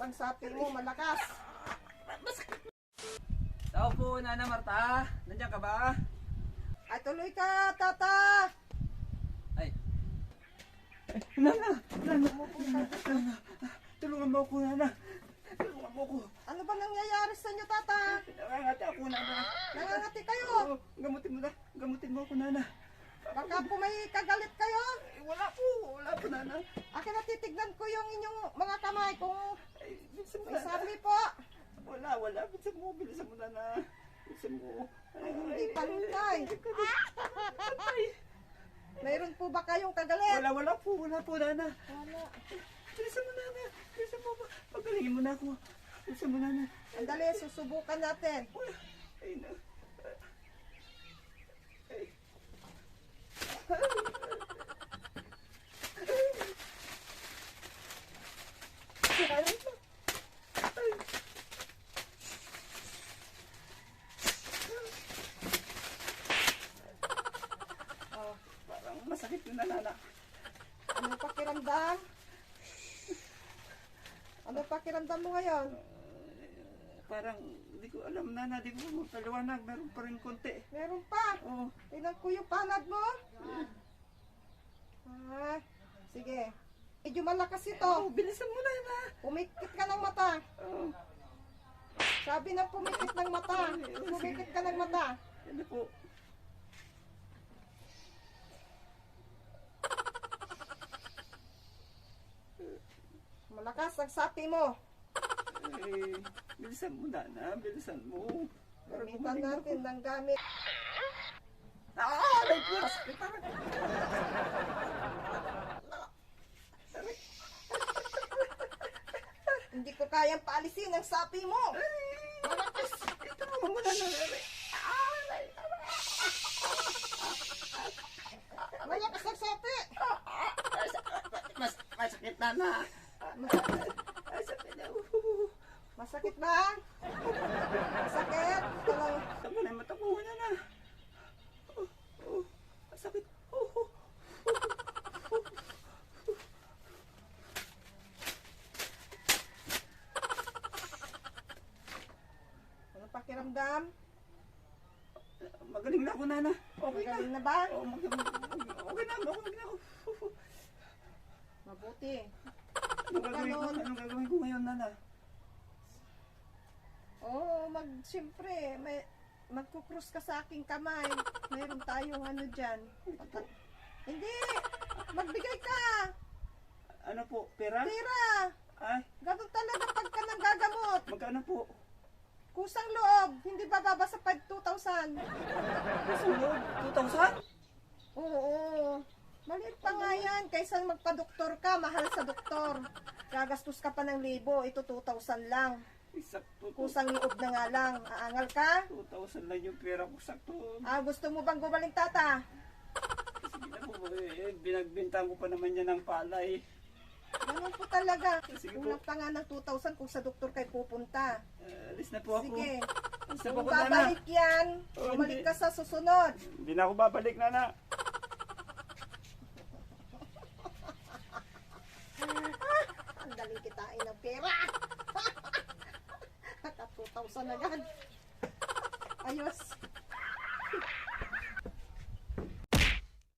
ang sapi mo, malakas. Tao po, Nana Marta. Nandiyan ka ba? Ay, tuloy ka, tata. Ay. Nana! Tulungan mo ako, Nana. Tulungan mo ako. Ano ba nangyayari sa inyo, tata? Nangangati ako, Nana. Nangangati kayo. Gamutin mo na. Gamutin mo ako, Nana. Baka po may kagalit kayo. Wala po. Wala po, Nana. Akin natitignan ko yung inyong mga kamay kung Ay, bilisan mo, may Nana. sabi po. Wala. Bilisan mo. Bilisan mo, Nana. Bilisan mo. Ay, hindi palutay. Mayroon po ba kayong kagalit? Wala po, Nana. Wala. Bilisan mo, Nana. Bilisan mo. Pagalingin mo na ako. Bilisan mo, Nana. Andali, susubukan natin. Wala. Ay, na. Ay. Oh, Parang masakit na, Nana. ano pakiramdam? Ano pakiramdam mo ngayon? Parang, hindi ko alam, Nana. Hindi ko magpaliwanag. Meron pa rin konti. Meron pa. Oo. Tingnan ko yung palad mo. Ah, sige. Medyo malakas ito. Bilisan mo, Nana. Pumikit ka ng mata. Oo. Sabi na pumikit ng mata. Pumikit ka ng mata. Yan na po. Malakas ang sapi mo. Ay, bilisan mo, Nana. Bilisan mo. Para Gamitan gumaling natin ako. ng gamit. Ay, Diyos! Parang... Hindi ko kayang paalisin ang sapi mo. Malakas! Ito mo muna, Nana. Malakas ang sapi. Masakit, Nana. Masakit na. Masakit ba? Masakit? Talang Tama na yung mata ko, Nana. Masakit. ano pakiramdam? Magaling na ako, Nana. Okay na. Magaling na ba? Oh, okay na ako. Mabuti. Anong gagawin ko ngayon, Nana? Oo, siyempre, magkukrus ka sa aking kamay. Mayroon tayong ano dyan. Hindi, magbigay ka. Ano po, pera? Tira. Ay, Ganun talaga pagka nanggagamot. magkano po? Kusang loob, hindi ba baba sa 2,000? Kusang loob? 2,000? Oo. Maliit pa nga yan. Kaysa magpa-doktor ka, mahal sa doktor. Gagastos ka pa ng 1,000. Ito 2,000 lang. Sakto to. Kusang loob na nga lang. Aangal ka? 2,000 lang yung pera ko, sakto. Gusto mo bang gumaling, tata? Sige na po, binagbintan ko pa naman yan ng palay. Ganun po talaga. Sige po. Kulang pa nga ng 2,000 kung sa doktor kayo pupunta. Alis na po ako. Sige. Alis na po Kung ako, Nana. babalik yan, Oh, bumalik hindi. ka sa susunod. Hindi na ako babalik, Nana.